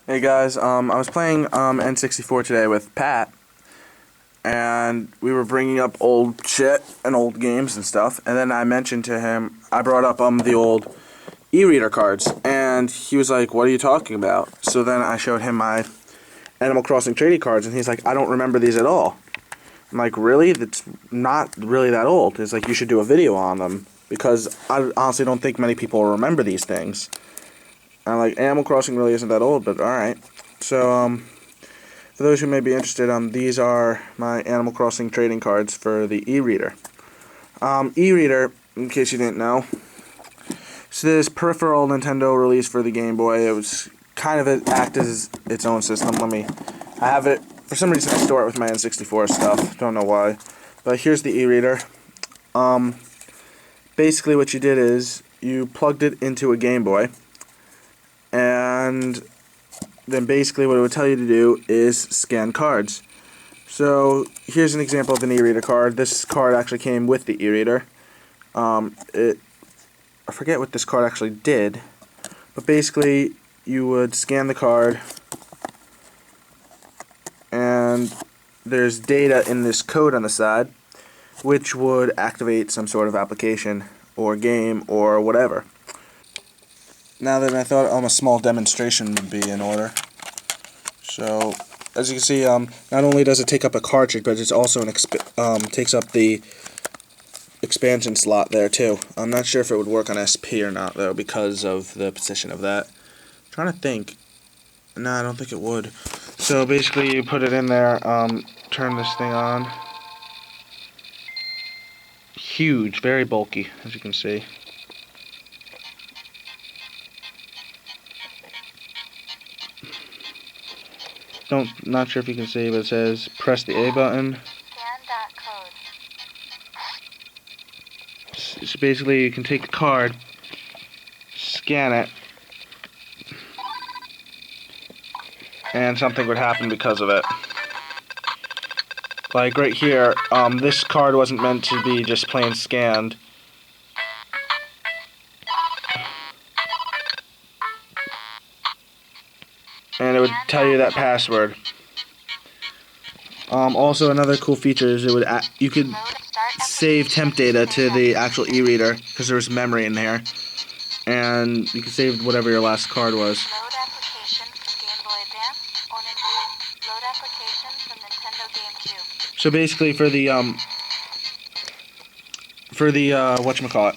Hey guys, I was playing N64 today with Pat, and we were bringing up old shit and old games and stuff, and then I mentioned to him, I brought up the old e-reader cards, and he was like, what are you talking about? So then I showed him my Animal Crossing trading cards, and he's like, I don't remember these at all. I'm like, really? That's not really that old. He's like, you should do a video on them, because I honestly don't think many people remember these things. I'm like, Animal Crossing really isn't that old, but alright. So, for those who may be interested, these are my Animal Crossing trading cards for the e-reader. E-reader, in case you didn't know, is this peripheral Nintendo release for the Game Boy. It was kind of act as its own system. I have it, for some reason I store it with my N64 stuff, don't know why. But here's the e-reader. Basically what you did is, you plugged it into a Game Boy, and then basically what it would tell you to do is scan cards. So here's an example of an e-reader card. This card actually came with the e-reader. I forget what this card actually did, but basically you would scan the card, and there's data in this code on the side, which would activate some sort of application or game or whatever. Now that I thought a small demonstration would be in order. So, as you can see, not only does it take up a cartridge, but it's also takes up the expansion slot there too. I'm not sure if it would work on SP or not though, because of the position of that. I'm trying to think. No, I don't think it would. So basically, you put it in there, turn this thing on. Huge, very bulky, as you can see. Not sure if you can see, but it says press the A button. Scan that code. So basically, you can take the card, scan it, and something would happen because of it. Like right here, this card wasn't meant to be just plain scanned. And it would tell you that password. Also, another cool feature is you could save temp data to the actual e-reader, because there's memory in there, and you can save whatever your last card was. Load application from Game Boy Advance or load application from Nintendo GameCube. So basically, for the whatchamacallit,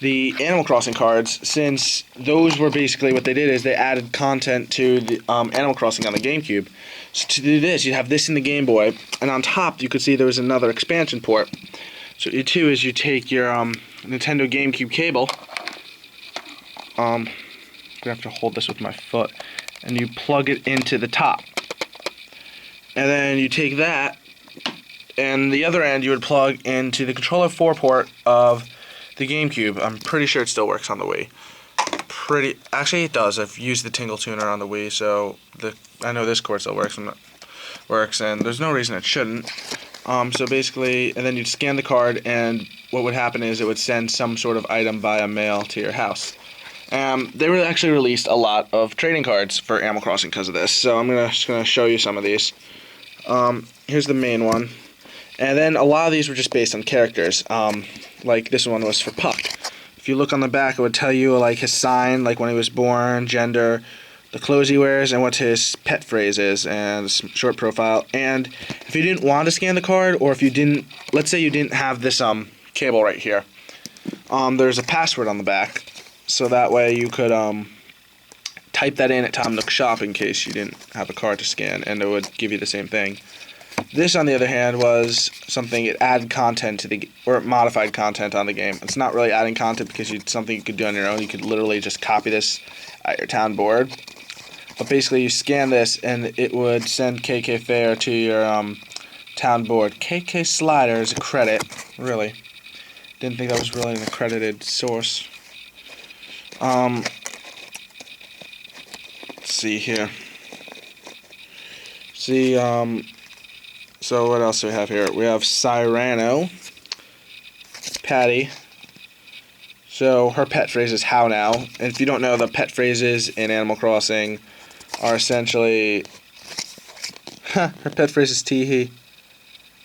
the Animal Crossing cards, since those were basically what they did is they added content to the Animal Crossing on the GameCube. So to do this, you have this in the Game Boy, and on top you could see there was another expansion port. So what you do is you take your Nintendo GameCube cable. I'm gonna have to hold this with my foot, and you plug it into the top. And then you take that, and the other end you would plug into the controller 4 port of the GameCube. I'm pretty sure it still works on the Wii. Actually, it does. I've used the Tingle Tuner on the Wii, so I know this cord still works, and there's no reason it shouldn't. So basically, and then you'd scan the card, and what would happen is it would send some sort of item via mail to your house. They actually released a lot of trading cards for Animal Crossing because of this, so I'm just gonna show you some of these. Here's the main one. And then a lot of these were just based on characters. Like this one was for Puck. If you look on the back, it would tell you like his sign, like when he was born, gender, the clothes he wears, and what his pet phrase is, and short profile. And if you didn't want to scan the card, or if you didn't, let's say you didn't have this cable right here, there's a password on the back, so that way you could type that in at Tom Nook Shop in case you didn't have a card to scan, and it would give you the same thing. This, on the other hand, was something it added content to or it modified content on the game. It's not really adding content because it's something you could do on your own. You could literally just copy this at your town board. But basically, you scan this, and it would send KK Fair to your town board. KK Slider is a credit, really. Didn't think that was really an accredited source. Let's see here. So what else do we have here? We have Cyrano, Patty. So her pet phrase is how now. And if you don't know, the pet phrases in Animal Crossing are essentially... her pet phrase is tee-hee.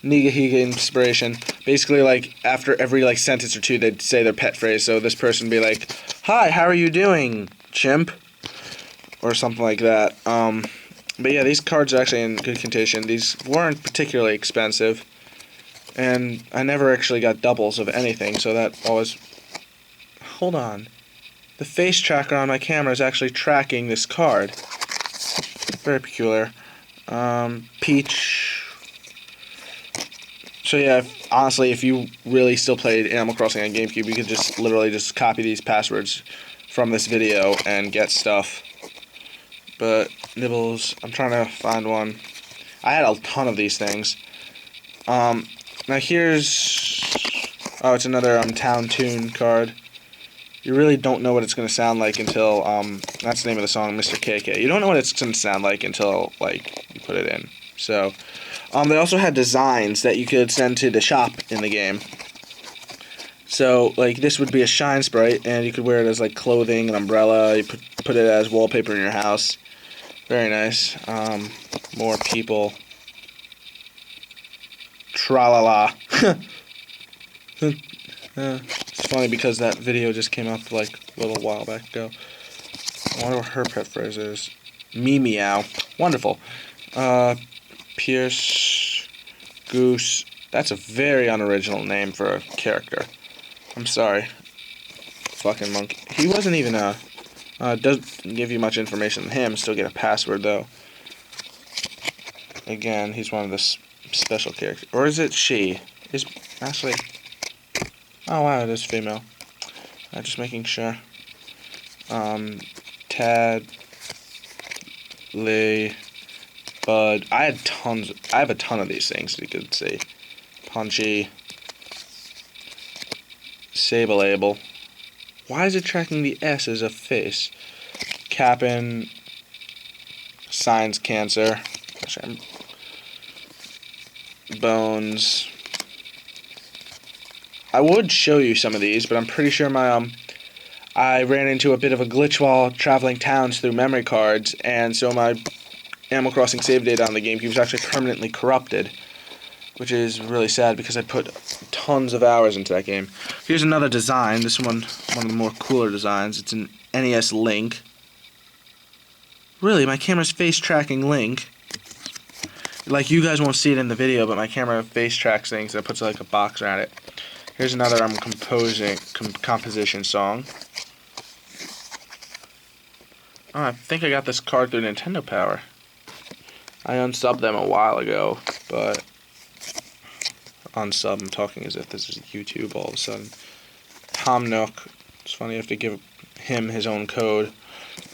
Niga Higa inspiration. Basically, like, after every, like, sentence or two, they'd say their pet phrase. So this person would be like, hi, how are you doing, chimp? Or something like that. But yeah, these cards are actually in good condition. These weren't particularly expensive. And I never actually got doubles of anything, so that always... Hold on. The face tracker on my camera is actually tracking this card. Very peculiar. Peach. So yeah, honestly, if you really still played Animal Crossing on GameCube, you could just literally just copy these passwords from this video and get stuff. But Nibbles, I'm trying to find one. I had a ton of these things. Now here's... Oh, it's another Town Tune card. You really don't know what it's going to sound like until, that's the name of the song, Mr. KK. You don't know what it's going to sound like until, like, you put it in. So, they also had designs that you could send to the shop in the game. So, like, this would be a shine sprite, and you could wear it as, like, clothing, an umbrella, you put it as wallpaper in your house. Very nice. More people. Tra-la-la. It's funny because that video just came up like a little while back ago. I wonder what her pet phrase is. Me meow. Wonderful. Pierce. Goose. That's a very unoriginal name for a character. I'm sorry. Fucking monkey. He wasn't even doesn't give you much information on him. Still get a password though. Again, he's one of the special characters. Or is it she? Is actually... Oh wow, it is female. Just making sure. Tad, Lee, Bud. I have a ton of these things. You could see. Punchy. Sablable. Why is it tracking the S as a face? Cap'n. Signs Cancer. Bones. I would show you some of these, but I'm pretty sure I ran into a bit of a glitch while traveling towns through memory cards, and so my Animal Crossing save data on the GameCube was actually permanently corrupted, which is really sad because I put tons of hours into that game. Here's another design. This one of the more cooler designs. It's an NES Link. Really, my camera's face tracking Link. Like, you guys won't see it in the video, but my camera face tracks things and it puts like a box around it. Here's another composition song. Oh, I think I got this card through Nintendo Power. I unsubbed them a while ago, but... Unsub, I'm talking as if this is YouTube all of a sudden. Tom Nook. It's funny, you have to give him his own code.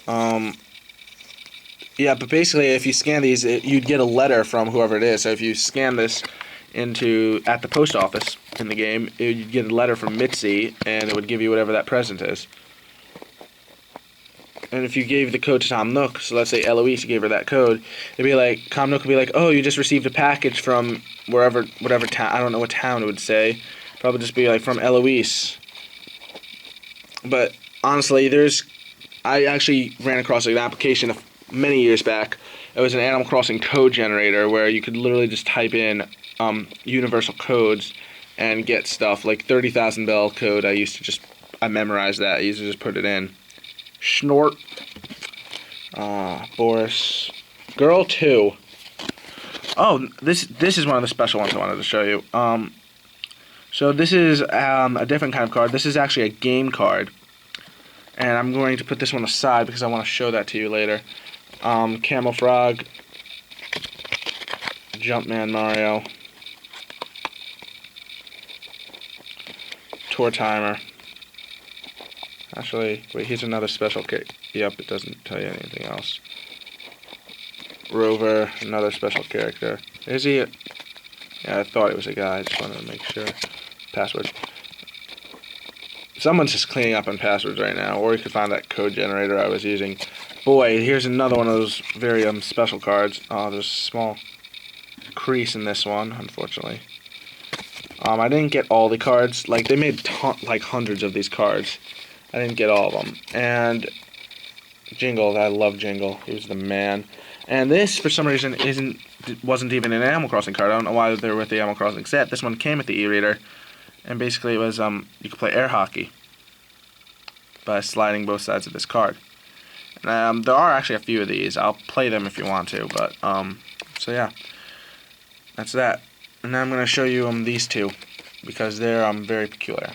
Yeah, but basically, if you scan these, you'd get a letter from whoever it is. So if you scan this at the post office in the game, you'd get a letter from Mitzi, and it would give you whatever that present is. And if you gave the code to Tom Nook, so let's say Eloise, you gave her that code, it'd be like, Tom Nook would be like, oh, you just received a package from whatever town, I don't know what town it would say. Probably just be like, from Eloise. But honestly, I actually ran across an application many years back. It was an Animal Crossing code generator where you could literally just type in universal codes and get stuff like 30,000 bell code. I memorized that. I used to just put it in. Snort. Boris. Girl 2. Oh, this is one of the special ones I wanted to show you. So this is a different kind of card. This is actually a game card. And I'm going to put this one aside because I want to show that to you later. Camel Frog. Jumpman Mario. Tour Timer. Actually, wait, here's another special character. Yep, it doesn't tell you anything else. Rover, another special character. Is he? Yeah, I thought it was a guy. I just wanted to make sure. Password. Someone's just cleaning up on passwords right now, or you could find that code generator I was using. Boy, here's another one of those very special cards. Oh, there's a small crease in this one, unfortunately. I didn't get all the cards. Like, they made like hundreds of these cards. I didn't get all of them. And Jingle, I love Jingle. He was the man. And this, for some reason, wasn't even an Animal Crossing card. I don't know why they're with the Animal Crossing set. This one came with the e-reader, and basically it was you could play air hockey by sliding both sides of this card. And, there are actually a few of these. I'll play them if you want to, but so yeah, that's that. And now I'm going to show you these two because they're very peculiar.